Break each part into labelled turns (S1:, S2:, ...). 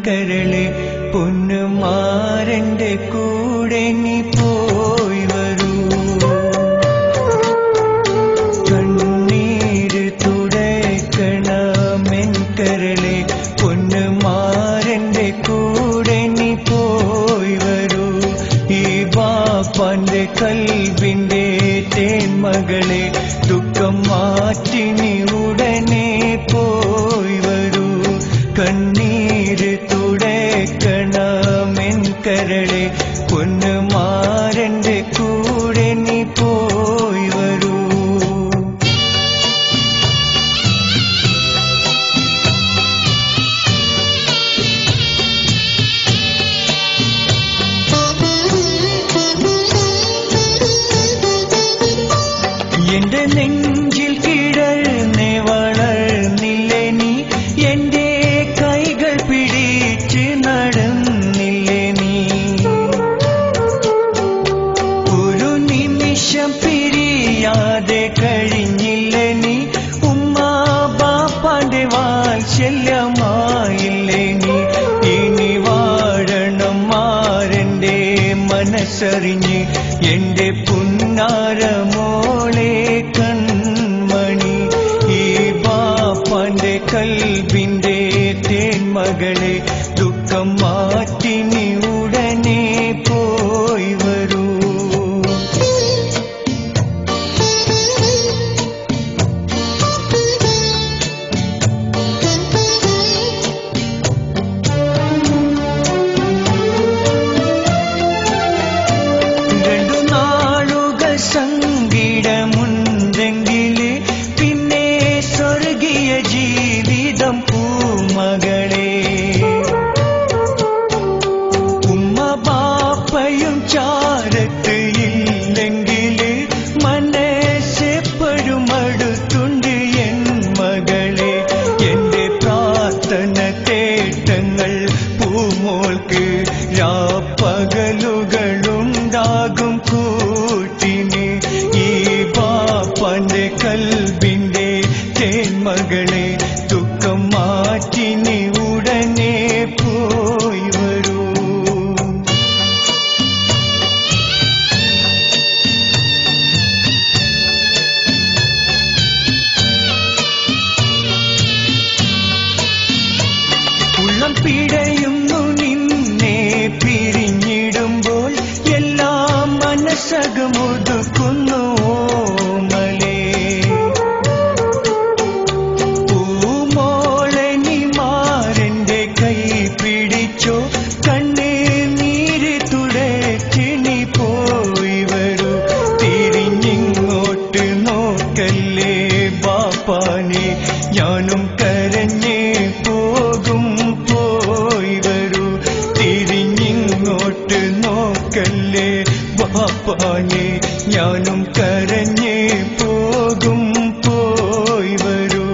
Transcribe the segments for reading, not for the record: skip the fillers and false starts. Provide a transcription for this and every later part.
S1: കരളെ പൊന്നുമാരന്റെ കൂടെ നീ പോയി വരൂ. കണ്ണീര് തുടയ്ക്കണമെൻ കരളെ പൊന്നുമാരന്റെ കൂടെ നീ പോയി വരൂ. ഈ ബാപ്പാന്റെ കൽബിന്റെ തേന്മകളെ ദുഃഖം മാറ്റി നീ ഉടനെ പോയി വരൂ. കണ്ണീര് തുടയ്ക്കണമെൻ കരളെ പൊന്നുമാരന്റെ കൂടെ നീ പോയി വരൂ. എന്റെ നെഞ്ചിൽ കിടന്നേ വളർന്നില്ലേ നീ, എന്റെ കൈകൾ പിടിച്ച് നടന്നില്ലേ നീ. ഒരു നിമിഷം പിരിയാതെ കഴിഞ്ഞില്ലേ നീ, ഉമ്മ ബാപ്പാന്റെ വാത്സല്യമായില്ലേ നീ. ഇനി വാഴണം മാരന്റെ മനസ്സറിഞ്ഞ് എന്റെ പുന്നാരമോളെ കൺമണി. ഈ ബാപ്പാന്റെ കൽബിന്റെ തേന്മകളെ ദുഃഖം മാറ്റി നീ ഉടനെ പോയി വരൂ. സങ്കീടമുണ്ടെങ്കില് പിന്നെ സ്വർഗീയ ജീവിതം പൂമകളെ. ഉമ്മ ബാപ്പയും ചാരത്ത് ഇല്ലെങ്കില് മനസ്സെപ്പോഴും അടുത്തുണ്ട് എൻ മകളെ. എന്റെ പ്രാർത്ഥന തേട്ടങ്ങൾ പൂമോൾക്ക് രാപ്പകലുകളുണ്ടാകും കൂട്ടിന്. ഈ ബാപ്പാന്റെ കൽബിന്റെ തേന്മകളെ ദുഃഖം മാറ്റി നീ ഉടനെ പോയി വരൂ. ഉള്ളം പിടയുന്നു നിന്നെ പിരിഞ്ഞിടുമ്പോൾ, എല്ലാം മനസ്സകമൊതുക്കുന്നു ഓമലേ. പൂമോളെ നീ മാരന്റെ കൈ പിടിച്ചോ, കണ്ണീര് തുടച്ച് നീ പോയി വരൂ. തിരിഞ്ഞിങ്ങോട്ട് നോക്കല്ലേ ബാപ്പാനെ, ഞാനും കരഞ്ഞേ പോകും പോയി വരൂ. തിരിഞ്ഞിങ്ങോട്ട് നോക്കല്ലേ ബാപ്പാനെ, ഞാനും കരഞ്ഞേ പോകും പോയി വരൂ.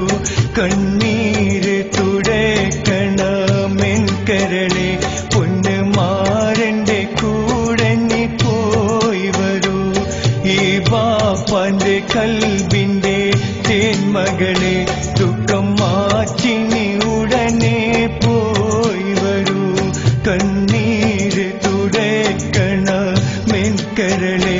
S1: കണ്ണീര് തുടയ്ക്കണമെൻ കരളെ പൊന്നുമാരന്റെ കൂടെ നീ പോയി വരൂ. ഈ ബാപ്പാന്റെ കൽബിന്റെ തേന്മകളെ ദുഃഖം മാറ്റി നീ ഉടനെ പോയി വരൂ. കണ്ണീര് തുടയ്ക്കണമെൻ കരളെ